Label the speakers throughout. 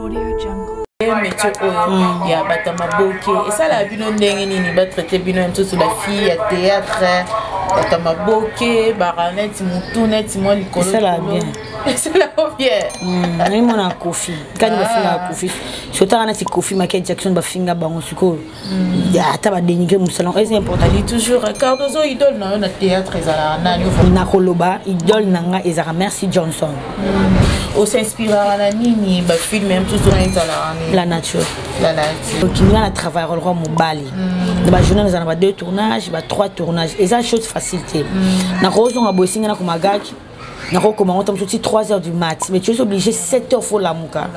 Speaker 1: métier il y a batama boké et ça la bino ndenge nini ba traiter bino même sur la fille à théâtre batama boké baranet mutu net mo likolo
Speaker 2: ça la bien
Speaker 1: c'est la bien
Speaker 2: ni mon kofi quand ba finga kofi sota na ti kofi Michael Jackson ba finga bango siko ya ta ba dénigrer mon salon c'est important
Speaker 1: dit toujours Cardozo idole na théâtre ezala na
Speaker 2: na koloba idole nanga ezara Merci Johnson
Speaker 1: on s'inspire na nini ba film même tout ça ezala
Speaker 2: la nature. Donc il y a un travail au Mobali. Dans la journée, nous avons 2 tournages, 3 tournages. Et ça, chose facilité. Nous avons bossé dans la gag. Nous avons commencé à 3 h du mat. Mais tu es obligé 7 h pour la mouka.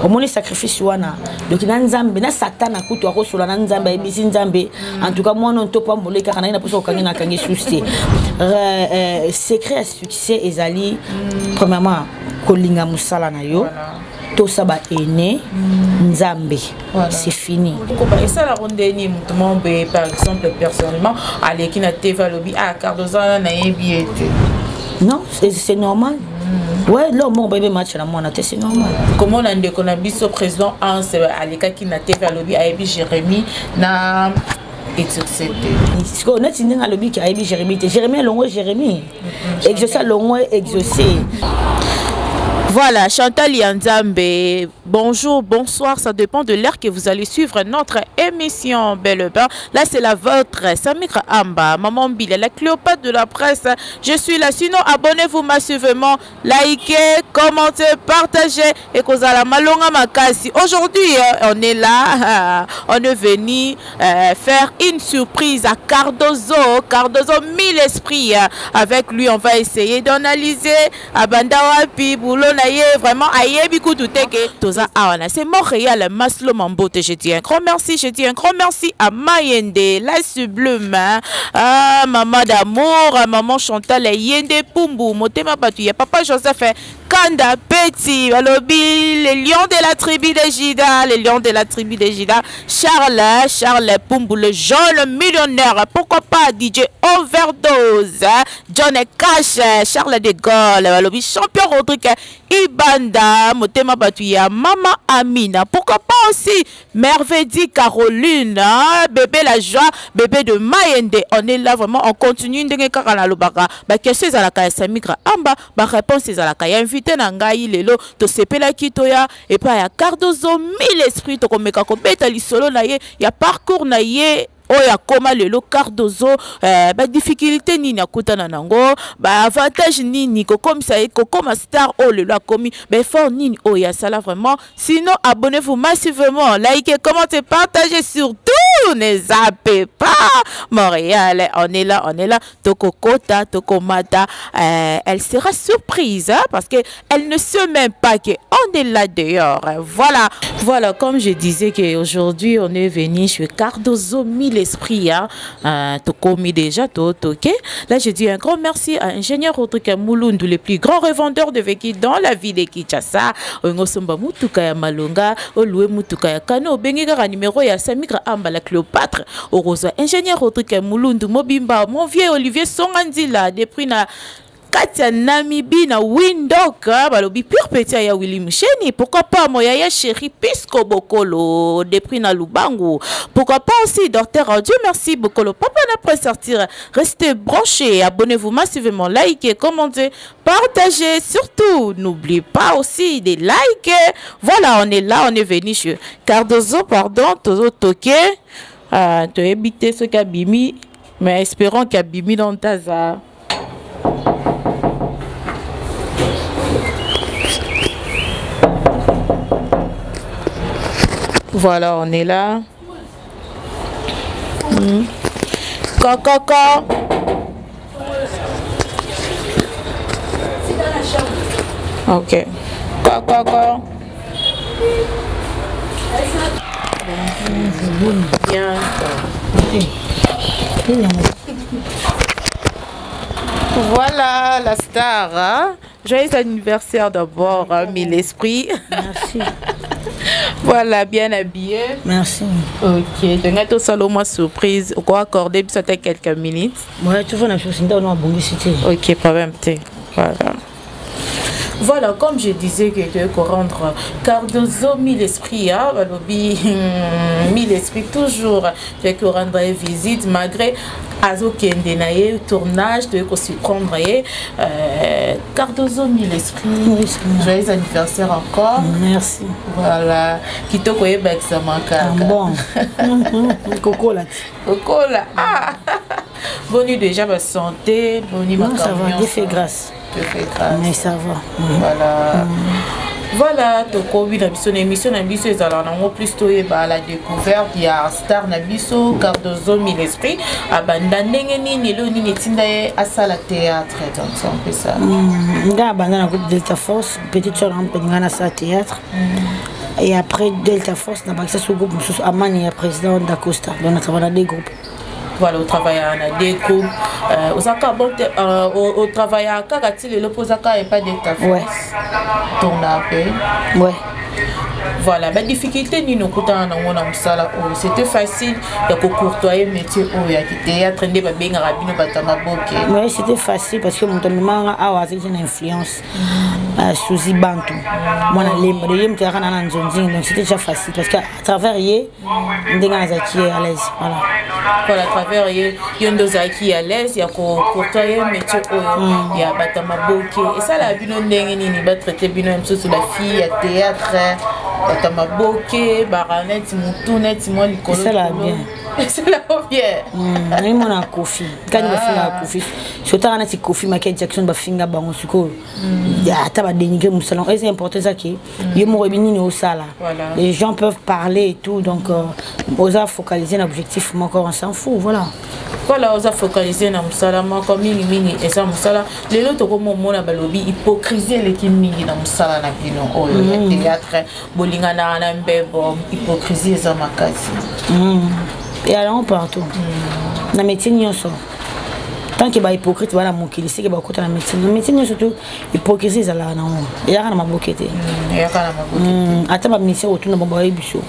Speaker 2: Au moins, les sacrifices, donc il y a un Zambé, il y a Satan à couteau à Rosso, un Zambé, en tout cas, moi, non, pas molé car on a une position qui n'a qu'un souci. Secret à succès, Ezali, premièrement, Kolinga Moussala na yo. Tout ça va aîné Nzambe c'est fini
Speaker 1: et ça la ronde ni mutumo par exemple personnellement aller qui na TV lobby à Cardozo na yebi
Speaker 2: non c'est normal ouais là mon bébé match la moi c'est normal
Speaker 1: comment on a ndeko na biso président en aller qui na TV lobby à yebi Jérémy na et tout c'était
Speaker 2: ce qu'on a tenu à lobby qui a yebi Jérémy longo Jérémy exaucer longo exaucer.
Speaker 1: Voilà, Chantal Yanzambe, bonjour, bonsoir, ça dépend de l'heure que vous allez suivre notre émission Belle Bain. Là, c'est la vôtre, Samira Amba, Maman Bile, la Cléopâtre de la presse. Je suis là, sinon abonnez-vous massivement, likez, commentez, partagez et Kozala Malonga Makasi. Aujourd'hui, on est là, on est venu faire une surprise à Cardozo, 1000 esprits. Avec lui, on va essayer d'analyser Abandawapi, Boulon. Vraiment c'est Montréal Maslo Mambote. Je dis un grand merci à Mayende la sublime maman d'amour maman Chantal Yende Pumbu Motema Batuya papa Joseph Kanda Petit Walobi les lions de la tribu de Gida Charles Pumbu le jeune millionnaire pourquoi pas DJ Overdose John Cash Charles de Gaulle Walobi champion Rodrigue Ibanda Motema Batuya Mama Amina pourquoi pas aussi Merveille Caroline bébé la joie bébé de Mayende on est là vraiment on continue ndenge kaka na lobaka ba question ezalaka ya Samira Amba ba réponse ezalaka ya invité na ngai lelo to sepela kitoya et pas ya Cardozo 1000 esprits to komeka ko beta lisolo na ye ya parcours na ye oya koma lelo Cardozo ba difficulté nini akutana nango ba avantage nini ko comme ça ko comme star o lelo akomi ba fort nini oya sala vraiment sinon abonnez-vous massivement likez commentez partagez surtout ne zappez pas Montréal on est là toko kota toko mata elle sera surprise hein, parce que elle ne sait même pas que on est là dehors voilà comme je disais que aujourd'hui on est venu chez Cardozo 1000 esprits hein, to commis déjà tout ok là je dis un grand merci à ingénieur Rodrigue Mulundu le plus grand revendeur de véhicules dans la ville de Kinshasa ngosomba mutuka ya malonga oluwe mutuka ya kano bengiga numéro ya Samira Amba la Cléopâtre au rosa ingénieur Rodrigue Mulundu mobimba mon vieux Olivier Songandila depuis na Katia Namibi na Windhoek balobi pure petit ya Willy Mcheni pourquoi pas moya ya chéri Pisco Bokolo depuis na Lubangu pourquoi pas aussi docteur Dieu merci Bokolo papa n'a pas sortir restez branchés abonnez-vous massivement likez commentez partagez surtout n'oubliez pas aussi de liker voilà on est là on est venu chez Cardozo pardon tozo toqué to éviter ce kabimi mais espérons qu'abimi dans taza. Voilà, on est là. Coco. Ok. Coco. Bien. Voilà la star. Hein? Joyeux anniversaire d'abord, 1000 esprits.
Speaker 2: Merci.
Speaker 1: Voilà, bien habillé.
Speaker 2: Merci.
Speaker 1: Ok, donc à tout ça, moi surprise. On va accorder peut-être quelques minutes.
Speaker 2: Ouais, tu vois la chose, c'est un bon cité.
Speaker 1: Ok, problème. Voilà. Voilà, comme je disais, que tu veux rendre Cardozo 1000 esprits, hein, 1000 esprits toujours, tu veux rendre visite malgré Azo Kendenaye, tournage, tu veux surprendre Cardozo 1000 esprits. Joyeux anniversaire encore.
Speaker 2: Merci.
Speaker 1: Voilà, qui te connaît
Speaker 2: bon. Coco là.
Speaker 1: Coco là. Ah. Bonne nuit déjà, ma santé, bonne nuit, ma
Speaker 2: ça va, Dieu fait grâce. Mais ça va.
Speaker 1: Voilà. Voilà, donc oui, la émission Nabiso est alors plus tôt la découverte il y a star Nabiso Cardozo 1000 esprits abanda ndengeni nilo nini tinda à salle théâtre donc c'est un peu ça.
Speaker 2: Nga abanda na groupe Delta Force petite soeur en pendant na salle théâtre. Et après Delta Force na bakisa sur groupe mususu Amani ya président d'Acosta donc on travaille dans des groupes.
Speaker 1: Voilà, au travail à des groupes. Au travail à Kakati, l'opposaka et pas Delta Force.
Speaker 2: Ouais.
Speaker 1: Ton appel.
Speaker 2: Ouais.
Speaker 1: Voilà, la difficulté ni nous coûtant c'était facile de courtoyer métier où il y a qui théâtre de babinga rabino batamaboke.
Speaker 2: Oui, c'était facile parce que mon maman a une influence sous Ibantu. Moi na lemba de yem tera na nzonzi donc c'était déjà facile parce qu'à travers yé ndenga zaki à l'aise voilà.
Speaker 1: Voilà, à travers yé yondo zaki à l'aise ya courtoyer métier où il y a batamaboke et ça la bino ndenge ni ba traiter bino même sur la fille à théâtre Batamaboke, Baranet, Moutunet, moi, Nicolo.
Speaker 2: C'est là bien.
Speaker 1: C'est là bien.
Speaker 2: Oui, mon a Kofi. Quand il va finir Kofi, je t'ai dit Kofi, Michael Jackson va finir bango suko. Ya taba dénigrer mon salon. Et c'est important ça qui, il me rebini au sala. Les gens peuvent parler et tout, donc osa focaliser l'objectif, mais encore on s'en fout, voilà.
Speaker 1: Voilà, osa focaliser na musala, ma comme mini et ça musala. Les autres comme mon a balobi hypocrisie les qui mini na musala na bino. Oh, le théâtre, bolingana na mbebo, hypocrisie ça makasi.
Speaker 2: Et alors partout. Na métier n'y so. Tant que ba hypocrite voilà mon qui c'est que ba côté na métier. Na métier n'y surtout hypocrisie ça là na on. Et ya na mabokete.
Speaker 1: Ya kana mabokete.
Speaker 2: Ata ba ministère autour na ba biso.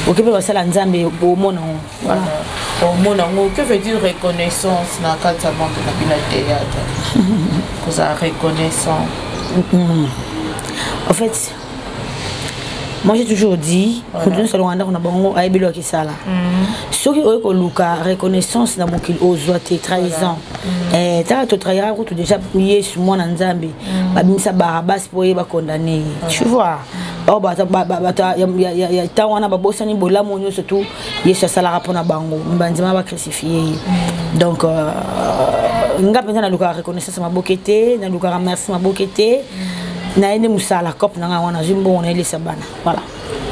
Speaker 2: OK pe ba sala nzambe au mona. Voilà.
Speaker 1: Au mona que veut dire reconnaissance na kata banque na bila théâtre. Pour ça reconnaissance.
Speaker 2: En fait moi j'ai toujours dit que nous sommes en Rwanda à Ebelo qui ça là. Ceux qui ont luka reconnaissance dans mon qu'il ose trahison. Et t'as tout trahir tout déjà prié sur moi dans Zambie. Ba bimisa barabas pour y ba condamner. Tu vois. Oh ba ya ta wana ba bosani bola monyo surtout yesa sala rapona bango. Mbanzima ba crucifier. Donc nga penza na luka reconnaissance ma bokete, na luka remercier ma bokete. Naende musala cop nanga wana jimbo on ele sabana voilà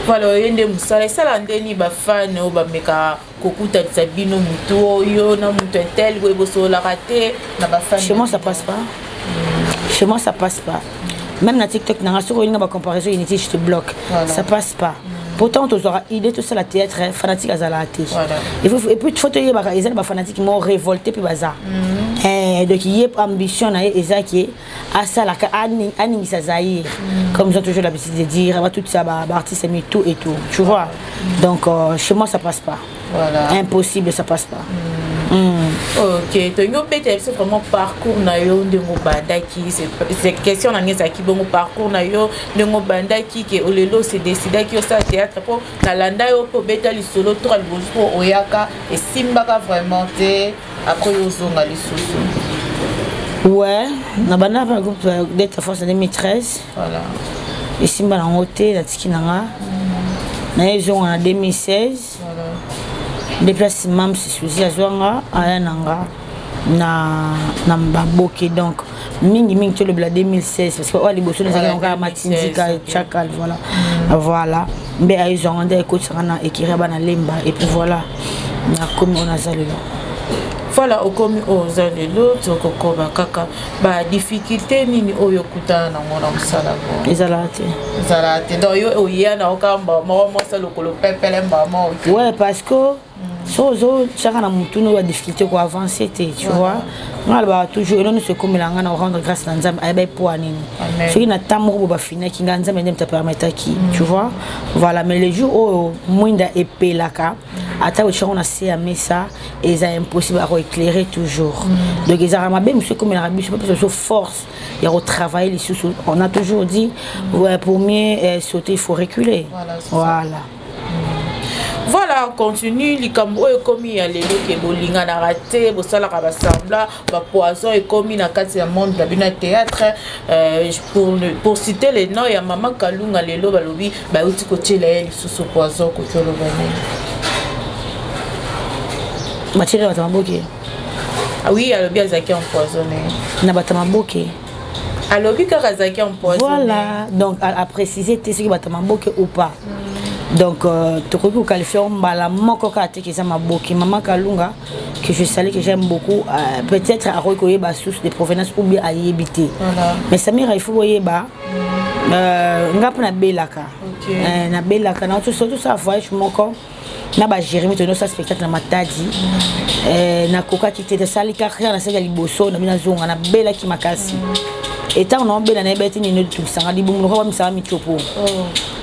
Speaker 1: voilà yende musala sala ndeni ba fan o ba meka kokuta tsabino muto yo na muto tel webo so la raté na ba fan
Speaker 2: chez moi ça passe pas chez moi ça passe pas même na TikTok nanga sur une ba comparaison unité je te bloque ça passe pas. Pourtant, tu auras idée tout ça la théâtre fanatique à Zalate. Et puis il faut te dire que les fanatiques m'ont révolté puis bazar. Donc il y a ambition à Ezaki à ça la ani ça zaïr comme ils ont toujours l'habitude de dire tout ça artiste mis tout et tout. Tu vois. Donc chez moi ça passe pas. Voilà. Impossible ça passe pas.
Speaker 1: OK, tu as peut-être vraiment parcours na yo de ngobandaki c'est question na ngezaki bongo parcours na yo de ngobandaki que olelo c'est décidé que ça théâtre pour na landa yo po beta li solo to al bozo oyaka et simbaka vraiment té après yo zonga li soso.
Speaker 2: Ouais, na bana par groupe Delta Force en 2013. Voilà. Et simba na hotel la tikinanga. Na yo en 2016. Voilà. Déplacement c'est souci à Zwanga à Nanga na Mbaboke donc mingi tu le bla 2016 parce que les bossos les encore matindika chakal voilà voilà mais ils ont des coach sana ekireba na lemba et puis voilà na comme on a zalelo
Speaker 1: voilà au comme aux alelo toko koba kaka ba difficulté nini oyo kutana na ngona musala bo ezalate donc yo oya na okamba mo ça le kolo pepele mbama
Speaker 2: ouais parce que chacun a mon difficulté pour avancer, tu vois. On va toujours se comme la rendre grâce à Nzambe à pour anine. Ce qui n'a pas de finir qui Nzambe te permettre qui, tu vois. Voilà, mais les jours où moins d'épée là ata on a c'est à ça et c'est impossible à éclairer toujours donc ils ont même monsieur comme il a biso parce que force il y a travailler les sous on a toujours dit ouais pour mieux sauter il faut reculer voilà.
Speaker 1: Voilà, continue, les cambo et commis à l'élo qui est bolinga na raté, bosala kabasambla, ba poison et commis na kati ya monde la théâtre. Pour citer les noms, il y a maman Kalunga l'élo balobi, ba uti côté là, il sous poison côté le bané.
Speaker 2: Mathieu Batamaboke.
Speaker 1: Ah oui, alors bien Zaki empoisonné.
Speaker 2: Na Batamaboke.
Speaker 1: Alors bien Zaki empoisonné.
Speaker 2: Voilà, donc à préciser t'es ce que Batamaboke ou pas. Donc, tu peux qualifier la mokokate qui est ma boki, maman Kalunga, que je salue, que j'aime beaucoup. Peut-être à recueillir ma source de provenance ou bien à y habiter. Mais Samira, il faut voyer bas. Ngap na belaka. Na belaka, na tout ça, voyage mon corps. Na ba Jérémy, tu as spectacle na matadi. Na koka qui était sali carrière na sega liboso, na bina zonga na bela qui makasi. Et tant on a bien na bête ni tout ça, di bon le roi misa mi topo.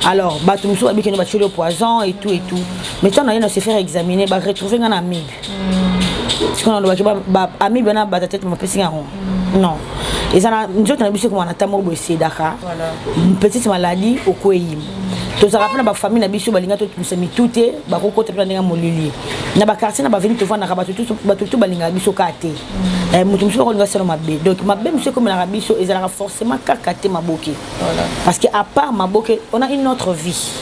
Speaker 2: Alors, bah tout le monde a le poison et tout. Mais tant on a se faire examiner, bah retrouver un amibe. Parce qu'on doit bah amibe na ba tête mon petit garçon. Non. Et ça nous autres on a vu comment on a tamo bossé Dakar. Voilà. Une petite maladie au Kouéim. Tout ça rappelle ba famille na biso balinga tout semi touté, ba ko côté plan nga molili. Na ba quartier na ba venir te voir na ba tout balinga biso kate. Mutu mso ko nga selo mabe. Donc mabe monsieur comme na biso ezala forcément kakate maboke. Voilà. Parce que à part maboke, on a une autre vie.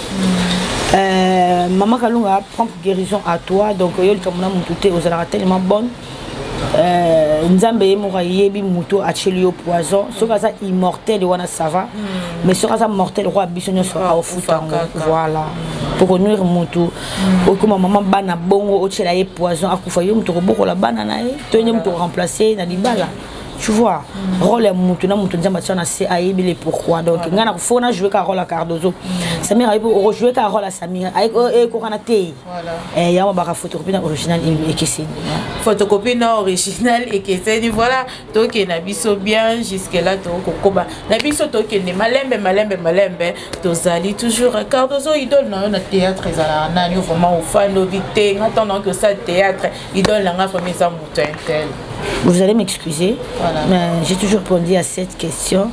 Speaker 2: Maman Kalunga prend guérison à toi donc yo comme na mutu ozala tellement bonne. Nzambe moura yebi muto achelio poison soka ça immortel wana ça va mais soka ça mortel roi bisonyo sera au futango voilà pour nuire muto okoma maman bana bongo ochela ye poison akufa yo muto boko la bana na ye to nyem to remplacer na libala tu vois rôle ya muto na muto nzamba tsana c'est ayebi le pourquoi donc ngana faut na jouer ka rôle à Cardozo Samir ayebi rejouer ka rôle à Samir avec ko kana te voilà ya ma ba photocopie original et kesseni
Speaker 1: photocopie original et kesseni voilà donc na biso bien jusque là to kokoba na biso to kende malembe to zali toujours Cardozo idole na théâtre ezala nani vraiment au fan novité attendant que ça théâtre idole nga famille ça muto intel.
Speaker 2: Vous allez m'excuser, voilà. Mais j'ai toujours répondu à cette question.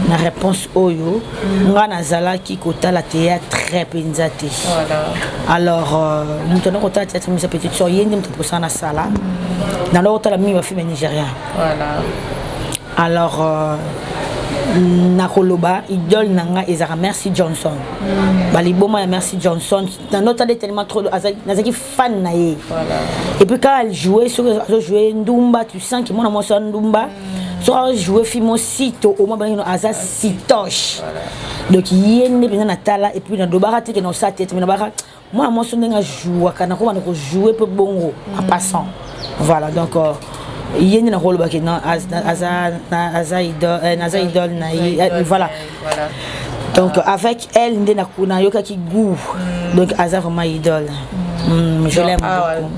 Speaker 2: La réponse Oyo, moi Nazala qui kota la théâtre très penzate. Voilà. Alors, nous tenons kota la théâtre mais petite soeur yende pour ça na sala. Dans l'autre la mi va film nigérien. Voilà. Alors Nakoloba idole nanga ezara Merci Johnson. Baliboma ya Merci Johnson. Dans notre est tellement trop nazaki fan naé. Voilà. Et puis quand elle jouait sur jouer Ndumba, tu sens que mon amour sur Ndumba. Soit jouer film sito au moins ben aza sitoche. Donc yende bien na tala et puis na dobarate que na sa tête mais na bara moi amour sur nga jouer kana ko na ko jouer peu bongo en passant. Voilà donc il y a une rôle qui voilà. Donc avec elle na yoka qui goût donc Aza vraiment idole. Je l'aime beaucoup.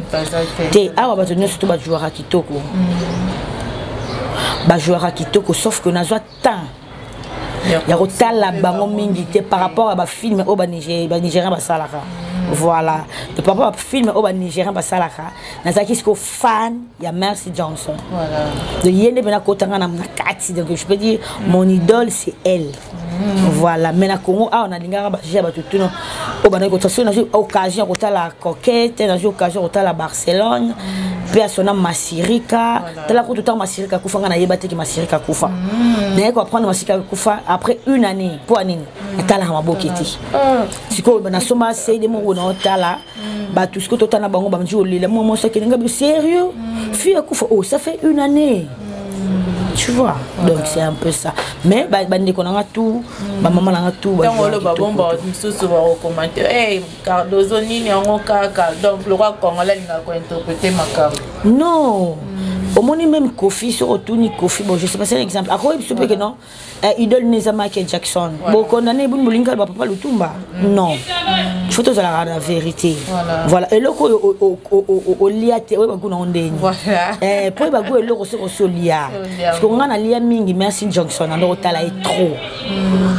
Speaker 2: Té awa ba tenir surtout ba joueur à kitoko. Ba joueur à kitoko sauf que na joie tant. Ya rotala bango mingi té par rapport à ba film au ba Nigérien ba salaka. Voilà. Le papa film au Nigérien basalaka. Nazaki sko fan ya Merci Johnson. Voilà. De yende bena kotanga na kati donc je peux dire mon idole c'est elle. Voilà. Mais na Congo on a lingara ba jeba tutuno au bana ko taso na occasion ko la coquette na occasion ko la Barcelone. Puis à son nom Masirika. Tala ko tuta Masirika kufa na yeba te ki Masirika kufa. Na ko prendre Masirika kufa après une année pour anine. Tala ma boketi. Siko bana soma c'est des mots na tala ba tout ce que totana bango ba mji olila moi ça qui nga sérieux fille akufa oh ça fait une année tu vois donc c'est un peu ça mais ba ndeko na tout ba maman na tout ba
Speaker 1: ngolo ba bomba misusu ba commenter eh Cardozo nini ngo kaka donc le roi congolais nga ko interpréter makam
Speaker 2: non Au moins même Kofi sur Otuni Kofi, bon je sais pas c'est un exemple. À quoi il se peut que non idole Nezama Michael Jackson. Bon condamné bon Bolinga papa Lutumba. Non. Il faut tous la vérité. Voilà. Et le au liate ouais baguna ondeni. Voilà. Pour bagu le au lia. Parce qu'on a lia mingi merci Jackson alors tala est trop.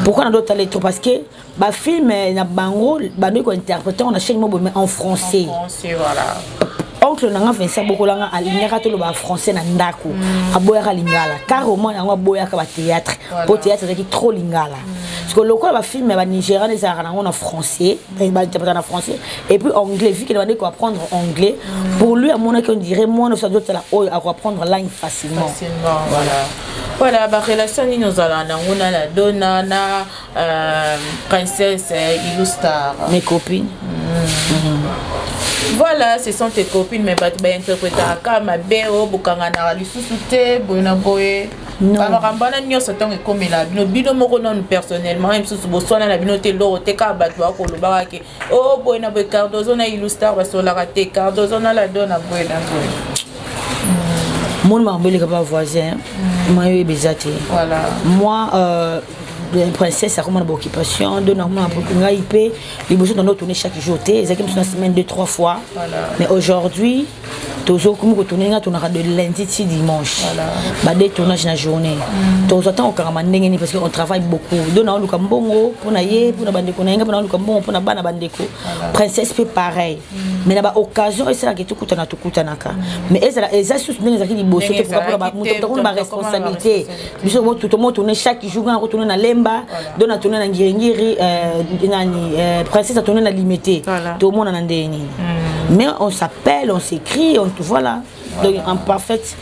Speaker 2: Pourquoi on doit tala trop parce que ba film na bango ba nous interpréter on a chaque mot en français. En français voilà. Oncle nanga Vincent Bokolanga alignaka to le ba français na ndako aboyaka lingala car au moins yango boyaka ba théâtre pour théâtre qui trop lingala parce que le quoi ba film ba nigérian les arana en français ba interpréter en français et puis anglais vu qu'il va dire apprendre anglais pour lui à mon avis on dirait moi ne ça doit la à apprendre langue facilement
Speaker 1: voilà ba relation ni nous allons on a la donna na princesse Illustar
Speaker 2: mes copines
Speaker 1: voilà, ce sont tes copines, mais tu vas interpréter à ma béo, bukanga na lisusuté, boyna boye. Alors, en bas, nous sommes comme la bino non personnellement, même si vous soyez la binoté l'eau, te ka batwa ko lo barake. Oh, boyna boye Cardozo na Illustar va sur la raté, Cardozo na la donne à boyna boye.
Speaker 2: Mon marbele ka pas voisin, moi eu bezate. Voilà. Moi princesse ça comme une occupation de normalement pour qu'on aille payer les besoins dans notre tournée chaque jour ils ont une semaine 2-3 fois mais aujourd'hui toujours comme retourner là on aura de lundi dimanche bah des tournages la journée tous attend au caramandengeni parce qu'on travaille beaucoup donc on luka mbongo pour naie pour na bandeko na inga pour na luka mbongo pour na bana bandeko princesse fait pareil mais na ba occasion et c'est là que tout kutana ka mais eza sous ndenge za ki liboso pour ba responsabilité biso tout le monde tourner chaque jour on retourner na donc on tourné na ngiri princesse a tourné na limité tout le monde en ndeni mais on s'appelle on s'écrit on tout voilà donc en parfaite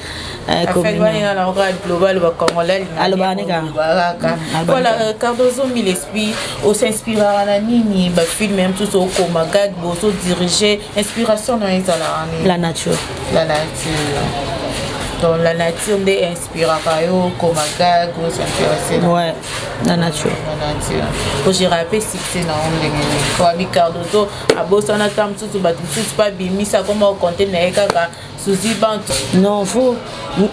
Speaker 1: voilà Cardozo mille esprit on s'inspire à la nini ba film même tout au comme gag boso diriger inspiration dans
Speaker 2: la nature
Speaker 1: donc la nature des inspirations comme gag ou s'inspiration
Speaker 2: ouais la nature
Speaker 1: pour j'ai rappelé succès dans on pour abi Cardozo a bosana tam tout ba tout pas bimi ça comment on compter na kaka souci banto
Speaker 2: non faut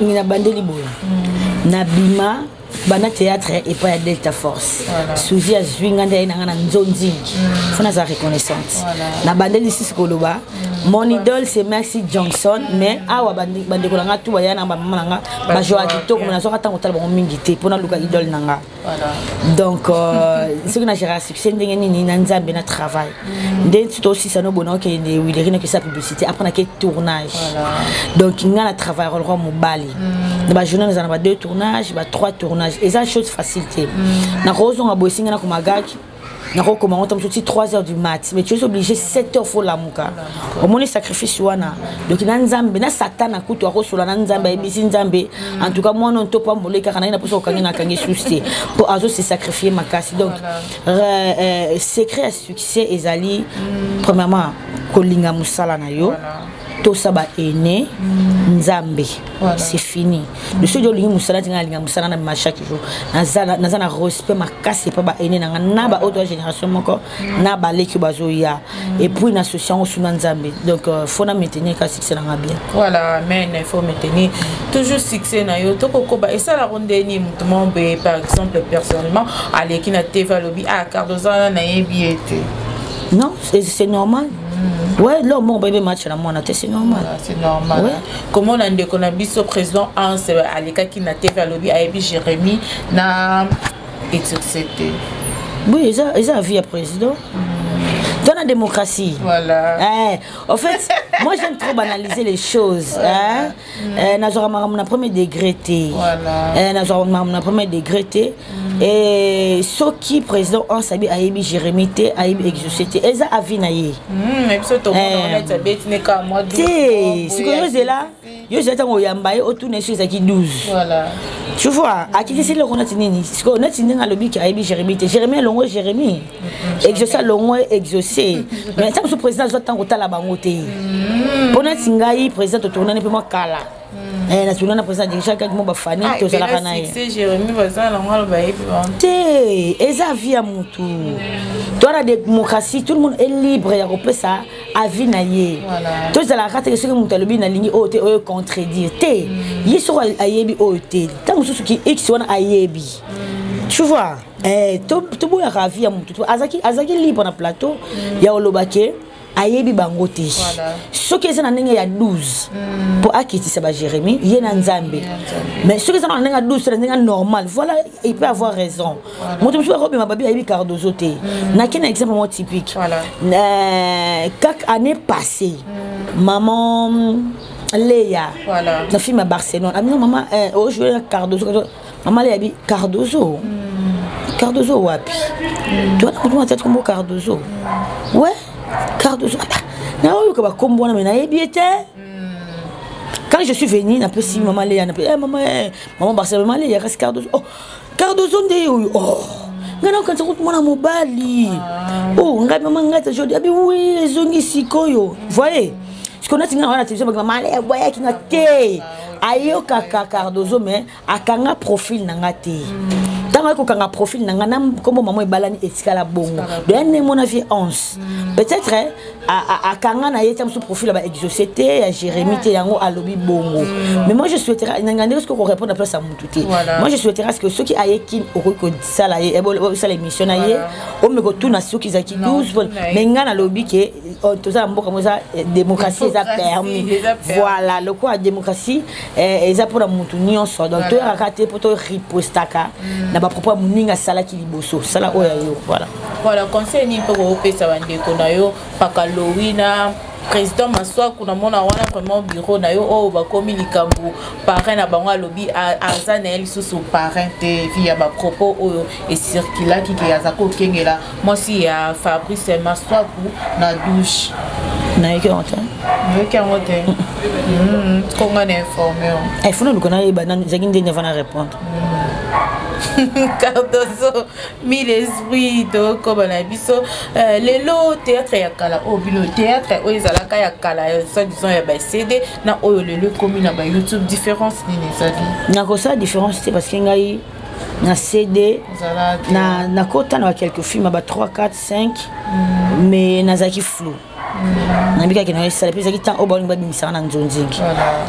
Speaker 2: ni na bandeli boya na bima bana théâtre et pas Delta Force souci a zwinga ndena na nzonzi faut na za reconnaissance na bandeli ici koloba mon idole c'est Merci Johnson mais awa bande ko nga tu bayana ba mama nga ba joa kito ko na so kata ngotala ba mingité pona luka idole nanga donc ce que na géré succès ndenge nini na nzambe na travail ndé tout aussi ça no bono ke ne wilerine que sa publicité après na ke tournage donc nga na travail roi mobali ba journée na ba 2 tournages ba 3 tournages et ça chose facilité na rozo nga boisinga na ko magaki na ko comment on tombe 3h du mat mais tu es obligé 7h faut la muka au moins sacrifice wana donc na nzambe na satan akutu akosola na nzambe ebisi nzambe en tout cas moi non to pas moleka kana ina poso kangi na kangi souci pour azo se sacrifier makasi donc secret à succès ezali premièrement kolinga musala na yo to saba ene nzambe c'est fini le seul jour lingi musala tinga linga musala na chaque jour nazana respect makasi pa ba ene na ba autre génération moko na ba leki bazoya et puis une association sous nzambe donc faut na maintenir ka succès na bien
Speaker 1: voilà mais il faut maintenir toujours succès na yo to kokoba et ça la ronde ni mutumo be par exemple personnellement aleki na TV lobby à Cardozo na yebiete
Speaker 2: non c'est normal. Ouais, là, mon bébé match à la moine, c'est normal.
Speaker 1: C'est normal. Ouais. Comment on a dit qu'on a vu ce président Hans Aleka qui n'a pas lobby à Ebi Jérémy n'a etc.
Speaker 2: Oui, ils ont vu un président. Dans la démocratie.
Speaker 1: Voilà.
Speaker 2: En fait, moi j'aime trop banaliser les choses. N'a premier degré. Voilà. N'a premier degré. Et ce qui président en sabi Aïbi Jérémy T Aïbi exaucé Eza Avinaye.
Speaker 1: Mais ça tout le monde on est bête n'est qu'à moi.
Speaker 2: Ce que je là, yo j'étais au Yambaye autour de ceux qui 12. Voilà. Tu vois, à qui c'est le qu'on a tenu. Ce qu'on a tenu dans le but Aïbi Jérémy T Jérémy longo Jérémy. Exaucé longo exaucé. Mais ça le président doit tant que la bangote. Pour notre singaï président tourner un peu moins kala. Na tuna na président déjà quand mo ba fani to zala kana ye
Speaker 1: c'est Jérémy bazala ngalo ba
Speaker 2: te eza via mutu toi la démocratie tout le monde est libre ya repesa avis na ye to za la rate ce que mutu alobi na lingi o te o contredire te ye so ayebi o te tant mususu ki x wana ayebi tu vois to boya ravi ya mutu azaki libre na plateau ya olobake ayebi bango te soki eza na ndenge ya 12 pour akitisa ba Jérémie ye na nzambe mais soki eza na ndenge ya 12 na ndenge normal voilà il peut avoir raison moto mususu akobima babi ayebi Cardozo te nakina exemple mo typique kak année passée maman Léa la fille à Barcelone ah non maman au jouer Cardozo maman Léa bi Cardozo wapi toi na tête comme Cardozo ouais Cardozo na oyo ka ba kombo na mena ebiete quand je suis venue na peu si maman Léa na peu maman Barcelone maman Léa reste Cardozo oh Cardozo nde oyo oh ngana kanza ko mona mobali oh ngai maman ngata jodi abi oui ezongi sikoyo voyez ce qu'on a tinga na télévision maman Léa boya kinga te ayo kaka Cardozo mais akanga profil na ngate tant que quand profil n'a comme maman balani etikala bongo de mon avis 11 peut-être à kanga na yeta son profil ba exocété à Jérémie te yango alobi bongo mais moi je souhaiterais n'angane ce qu'on répond à place à mututé moi je souhaiterais que ceux qui aye kin okoko sala ye ça l'émission na ye o me ko tuna ceux qui zaki 12 mais ngana lobi ke to za mboka moza démocratie ça permis voilà le quoi démocratie eza pour la mutu nyonso donc to rakate pour to ripostaka ba propos muninga sala ki liboso sala oya yo voilà
Speaker 1: conseil ni pe ko pesa bande ko na yo pakalowina président maswa kuna mona wana vraiment bureau na yo o ba komi likambu parrain na bango alobi azanel susu parrain te via ba propos oyo et circula ki azako kengela moi si ya Fabrice maswa na douche
Speaker 2: na yeke onta
Speaker 1: konga na informer
Speaker 2: il faut nous connaître ba zaki ndenge va na répondre
Speaker 1: Cardozo mille esprits donc comme on a dit ça le théâtre ya kala au bilo théâtre o ezalaka ya kala ça disons ya ba CD na o le commune na ba YouTube différence ni nezali
Speaker 2: na ko ça différence c'est parce que ngai na CD na kota na quelques films ba 3 4 5 mais nazaki flou na bika ki na ça plus qui temps au bon ba bimisa na nzonzingi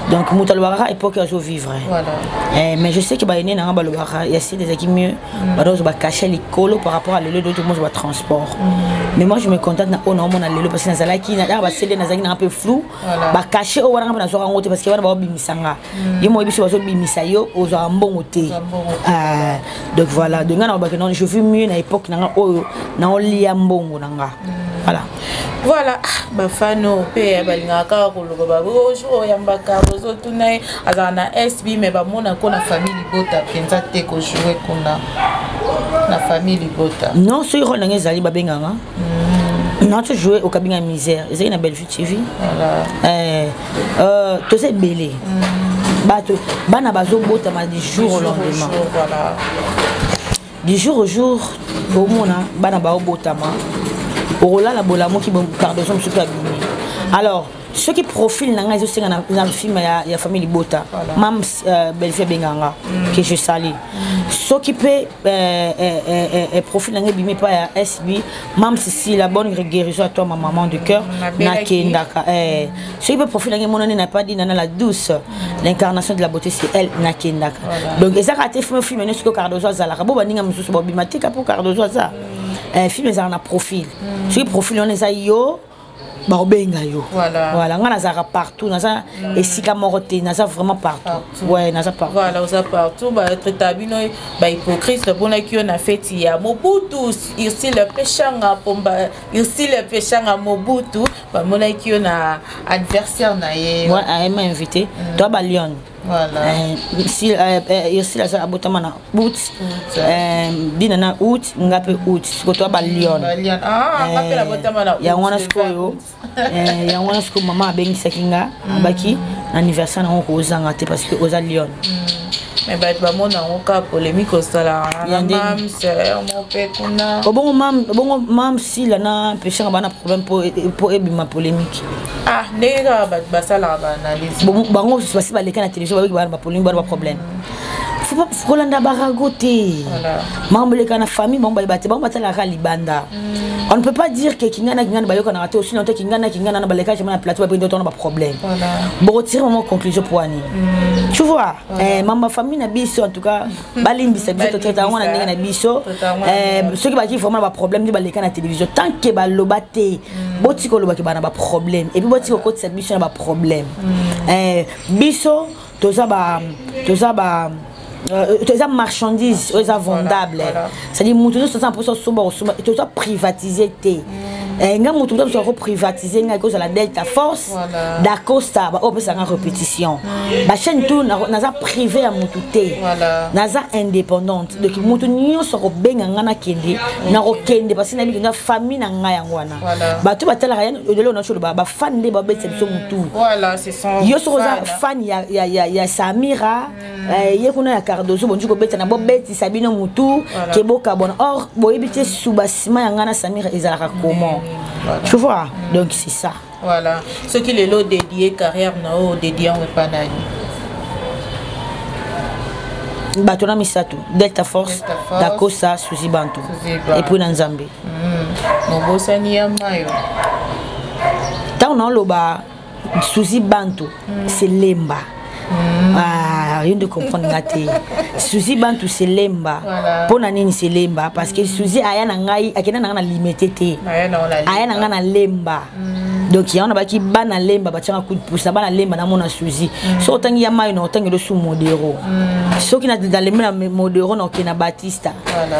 Speaker 2: donc mutalwara époque à vivre mais je sais que ba ene na ba lobara il y a c'est des qui mieux ba dozo ba cacher les colos par rapport à le d'autres moi je transport mais moi je me contente na on na lelo parce que na zala ki na ba CD na zaki na un peu flou ba cacher au wana na zo ngote parce que wana ba bimisa nga ye mo biso bazo bimisa yo ozo mbongo te donc voilà donc na ba que non je vis mieux na époque na o na olia mbongo na nga
Speaker 1: voilà bafano pe balingaka koloba babojo yamba Cardozo tunai azana SB mais ba mona ko na famille bota penza te ko jouer kuna na famille bota
Speaker 2: non so yoro nanga ezali babenganga non tu jouer au cabine misère ezali na Bellevue TV voilà to c'est belé bato bana bazo bota ma du jour au lendemain
Speaker 1: voilà
Speaker 2: du jour au jour au mona bana ba bota ma Orola la bolamo qui bon Cardozo monsieur kabini alors ceux qui profilent nanga ils aussi na film ya famille Bota mam Bellevue benganga que je salue ceux qui peut profil nanga bimé pas ya SB mam Cécile la bonne guérison à toi ma maman de cœur na kendaka ceux qui peut profil nanga monone n'a pas dit nana la douce l'incarnation de la beauté c'est elle na kendaka donc ça raté film ne ce que Cardozo zala bo baninga mususu bo bimatika pour Cardozo za film ezala na profil soki profil on eza yo baobenga yo voilà nga nazaka partout naza esika moko te naza vraiment partout ouais naza partout
Speaker 1: voilà oza partout ba traita bino ba hypocrite bona ki on a fait ya Mobutu ici le péchanga pomba ici le péchanga Mobutu ba mona ki on a adversaire na ye
Speaker 2: ouais elle m'a invité toi ba Lyon
Speaker 1: voilà
Speaker 2: ici la sa abotamana août dina na août ngape août ko to ba Lyon
Speaker 1: ngape la botamana
Speaker 2: ya wana skoyo ya wana sko mama abengi sakinga abaki anniversaire na ko ozanga te parce que oza Lyon
Speaker 1: mais ba mona onka polémique au sala mam c'est mon pe kuna
Speaker 2: bon si la na péché bana problème pour ebima polémique
Speaker 1: nega ba sala ba analyse
Speaker 2: bango basi ba leka na télévision ba polémique ba problème faut pas Rolanda baragoté. Mambo le kana famille, mambo ibate, mambo batala ka libanda. On ne peut pas dire que kingana bayo kana raté aussi longtemps kingana na baleka je na plateau ba on a problème. Bon retirer mon conclusion pour Annie. Tu vois, maman famille na biso en tout cas, balimbi c'est biso tata on na na biso. Ceux qui ba qui vraiment ba problème di baleka na télévision tant que ba lobate, botiko lobaki ba na ba problème et puis botiko côté cette biso na ba problème. Biso toza marchandises, vendables. C'est-à-dire que nous sommes privatisés. Nous sommes privatisés à la Delta Force, d'Acosta, on peut faire une répétition. La chaîne tout, nous sommes privés à Moutouté, nous sommes indépendants. Donc, nous sommes bien à Kendi, nous sommes parce que nous avons une famille à Ngayangwana. Tout le monde a fan de Babette, c'est tout. Voilà, c'est son. Il y a fan, il y a Samira, il y a Cardozo, bon, du coup, Bette, Bobette, Sabino Moutou, Keboka, bon. Or, bon, éviter sous bassement, Ngana Samira, ils ont comment. Tu vois, donc c'est ça.
Speaker 1: Voilà. Ce qui est l'eau dédié, carrière, non, dédié en Panani.
Speaker 2: Batona Misato, Delta Force, Dakosa, Suzy Bantu. Et puis Nanzambe.
Speaker 1: Mon bossani à Mayo.
Speaker 2: Tant on a le bas, Suzy Bantu, c'est Lemba. Ah, rien de comprendre ngate. Suzy Bantu c'est Lemba. Pour nanini c'est Lemba parce que Suzy aya na ngai akena na limité te. Aya na na Lemba. Donc il y en a qui bana Lemba ba tchanga coup de pouce bana Lemba na mona Suzy. So tangi ya mai no tangi le sous modéro. So qui na dans les mena modéro na okena Batista.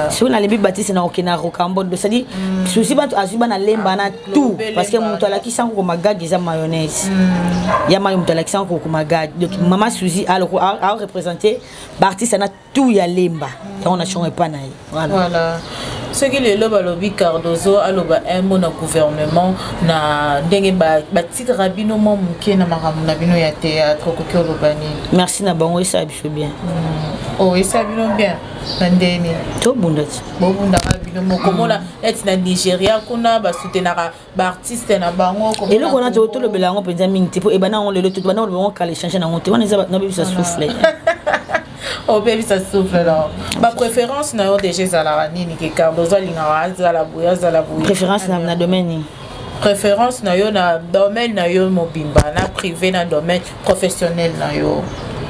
Speaker 2: So na lebi Batista na okena Rocambo. Donc ça dit Suzy Bantu azuba na Lemba na tout parce que muto la ki sango ko magagi za mayonnaise. Ya mai muto la ki sango ko magagi. Donc Maman Suzy a représenté l'artiste a tout ya Lemba. On a changé pas naï.
Speaker 1: Voilà. Ce qui est le Cardozo a le un gouvernement na dengue ba titre rabino mon muke na maramuna bino ya théâtre ko lobani.
Speaker 2: Merci na bango ça biso bien.
Speaker 1: Oh et ça bino bien. Ndeni.
Speaker 2: To bundati.
Speaker 1: Bo bunda rabino mo comme la et na Nigeria kuna ba soutenir ba artiste na bango comme.
Speaker 2: Et le qu'on a tout le belango penza mingi po e bana on le tout bana on va changer na monter on na bisa souffler.
Speaker 1: Oh baby ça souffle là. Ma préférence na yo déjà za la nini ke Cardozo linga za la bouya
Speaker 2: préférence na domaine.
Speaker 1: Préférence na yo na domaine na yo mobimba na privé na domaine professionnel na yo.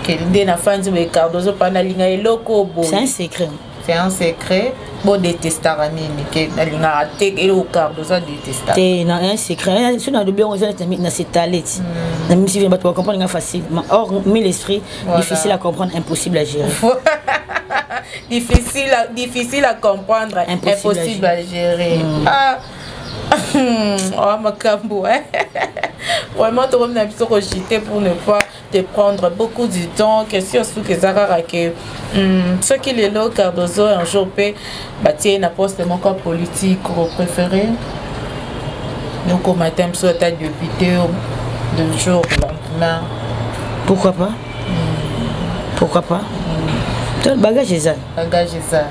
Speaker 1: Kelinde na fans de Cardozo pana linga eloko bo.
Speaker 2: C'est un secret.
Speaker 1: C'est un secret. Bon détestar nini ke na linga te elo Cardozo détestar.
Speaker 2: C'est un secret. Si on a de bien on na c'est talent. Na même si vient pas comprendre facile. Or mais l'esprit difficile à comprendre, impossible à gérer.
Speaker 1: difficile à comprendre, impossible à gérer. Ah. Oh ma cambo, hein. Vraiment tu remets un petit rejeté pour ne pas te prendre beaucoup de temps. Question sur que Zara que ce qui est là Cardozo un jour peut bâtir un poste de mon corps politique préféré. Donc au matin sur ta député de jour lendemain.
Speaker 2: Pourquoi pas? Pourquoi pas? Tout le bagage est ça.
Speaker 1: Bagage est ça.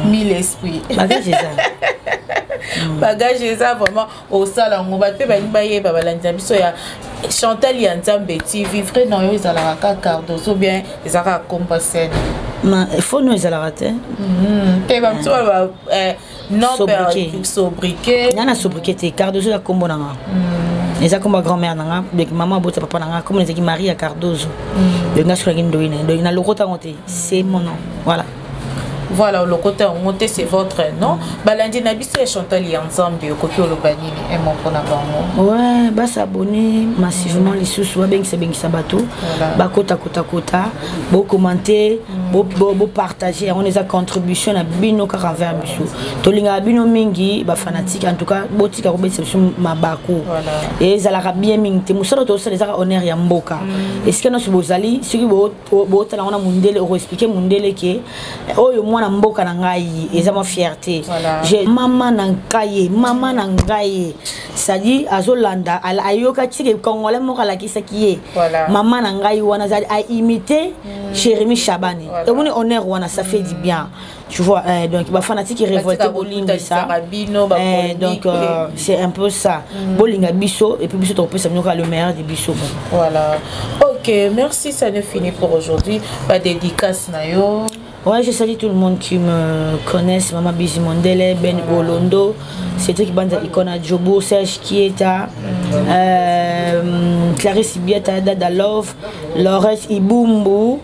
Speaker 1: Mille esprits.
Speaker 2: Bagage est ça.
Speaker 1: Bagage est ça vraiment au salon. On va faire une baille babalanja biso ya Chantal Yanzambe TV vrai non ils ala ka Cardozo bien ils ala compenser.
Speaker 2: Non, il faut nous ils ala rater.
Speaker 1: Te ba so non sobriquet.
Speaker 2: Nana sobriquet te Cardozo la combo nanga. Les a comme grand-mère nanga, avec maman bota papa nanga, comme les qui Marie à Cardozo. Le gars sur la guine doine, donc il a le rota monté. C'est mon nom. Voilà.
Speaker 1: Voilà, le côté monté c'est votre nom. Balandi Nabiso et Chantal ensemble de côté au Lobanini et mon pona bango.
Speaker 2: Ouais, bah s'abonner massivement les sous ouais bien ça bateau. Bah kota, beau commenter, beau partager, on les a contribution à bino caravane biso. Tolinga bino mingi, bah fanatique en tout cas, botika ko betse sur mabako. Et ça la bien mingi, te musalo to ça les a honneur ya mboka. Est-ce que nous bozali, ce qui bo tala on a mundele o expliquer mundele que oyo mwana mboka na ngai eza ma fierté. J'ai maman na ngai ça dit azolanda ayoka tike congolais mo kala kisakiye maman na ngai wana za a imiter Jérémy Chabani et mon honneur wana ça fait du bien. Tu vois, donc les fanatiques qui révoltent ça. Donc c'est un peu ça. Bolinga biso et puis biso on peut s'améliorer le meilleur des biso.
Speaker 1: Voilà. Ok, merci, ça ne finit pour aujourd'hui. Pas dédicace na yo.
Speaker 2: Ouais, je salue tout le monde qui me connaissent. Maman Bizi Mondele, Ben Olondo, Cédric Banda Ikona Jobo, Serge Kieta, Clarisse Ibiata, Dada Love, Laurette Ibumbu,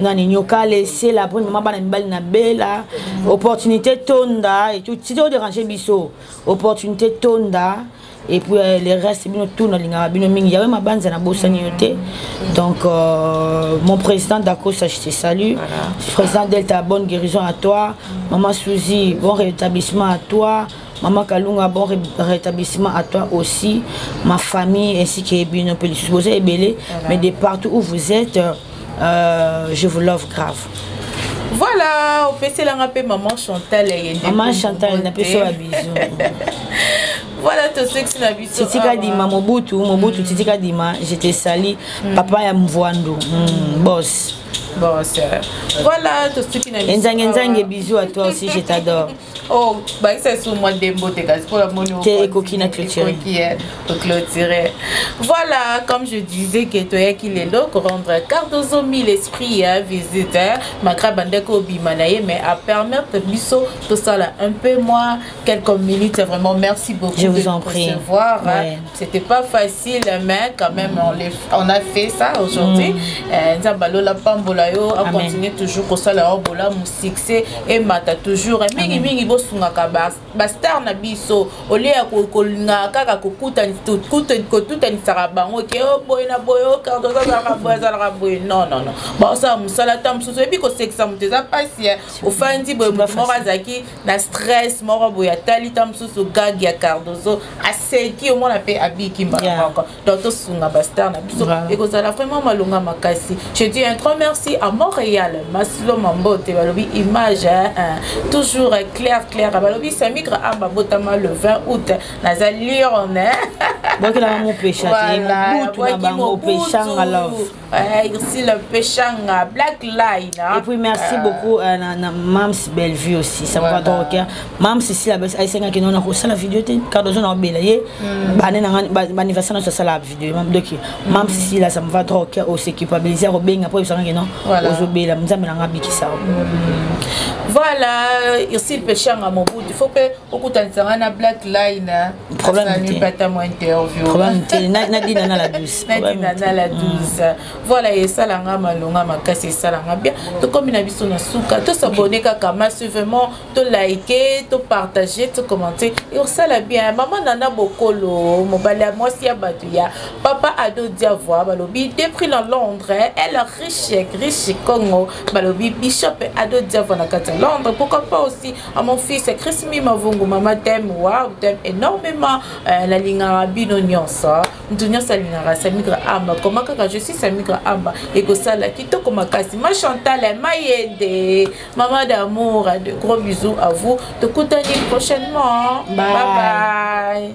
Speaker 2: Nani Nyoka laissé la première maman Banambal Nabela, opportunité Tonda, et tout, si tu as dérangé Bisso, opportunité Tonda. Et puis les restes, il y avait ma bande à Bossagnoté. Donc, mon président Dako, je te salue. Président Delta, bonne guérison à toi. Maman Souzi, bon rétablissement à toi. Maman Kalunga, bon rétablissement à toi aussi. Ma famille ainsi que Bino Pélis. Vous êtes belé, mais de partout où vous êtes, je vous love grave.
Speaker 1: Voilà, on peut se l'appeler Maman Chantal.
Speaker 2: Maman Chantal, on a pu se faire bisous.
Speaker 1: Voilà tout ce qui n'a vu.
Speaker 2: Titika Dima, Mobutu, Titika Dima, j'étais sali. Papa ya Mvwando, boss.
Speaker 1: Boss. Voilà tout ce qui n'a vu.
Speaker 2: Nzange, bisous à toi aussi, je t'adore.
Speaker 1: Oh, bah c'est sur moi des mots, t'es pour la monnaie.
Speaker 2: T'es coquine à clôturer.
Speaker 1: Voilà, comme je disais, que toi qui est là, rendre Cardozo 1000 esprits à visite, Makra Bandeko Bimanaye, mais à permettre Bisso tout ça là un peu moins, quelques minutes. Vraiment, merci beaucoup.
Speaker 2: Je vous en prie.
Speaker 1: Ouais. C'était pas facile, mais quand même, on a fait ça aujourd'hui. Nzabalo la Pambolayo a continué toujours pour ça la Obola, mon succès et Mata toujours. Mingi sungaka bastar na biso olea kolinga kaka kokuta ni sarabango ke boy na boyo Cardozo za boya boy non ba ça musala tam so ebi ko sexa muteza pasi ofandi boy mora zaki na stress mora boya tali tam so gag ya Cardozo aseki au moins la paix abiki marako donc to sunga bastar na biso et ko ça vraiment malonga makasi. Je dis un grand merci à Montréal Masilo Mambote balobi image toujours clair abalobi samikra amba botama le 20 août nazali on
Speaker 2: donc la mon péchati mon bango péchanga love
Speaker 1: ici le péchanga Black Line
Speaker 2: et puis merci beaucoup à Mams Bellevue aussi ça va trop cœur Mams ici la belle aïsenga qui non a ça la vidéo Cardozo na belaye ba anniversaire na ça la vidéo donc Mams ici là ça me va trop cœur aussi qui stabiliser Robin après ça que non ozobela mzambe na ngabiki ça
Speaker 1: voilà ici le péchanga mon bout il faut que okutanisa na Black Line
Speaker 2: problème
Speaker 1: n'est pas ta mo interview
Speaker 2: problème na dina na la douce
Speaker 1: na la douce voilà et ça la ngama longa makasi ça la bien to comme na biso na suka to s'abonner kaka massivement to liker to partager to commenter et ça la bien maman nana bokolo mobali à moi si ya batuya papa ado diavoire balobi depuis dans Londres elle riche Congo balobi bishop ado diavoire na kata Londres pourquoi pas aussi à mon fils Chris Mavungu maman t'aime wow t'aime énormément la ligne bino nyonsa ndunya sa ligne Samigra Amba comment kaka je suis Samigra Amba et que ça la kitoko makasi ma Chantal Mayende maman d'amour de gros bisous à vous de prochainement bye bye.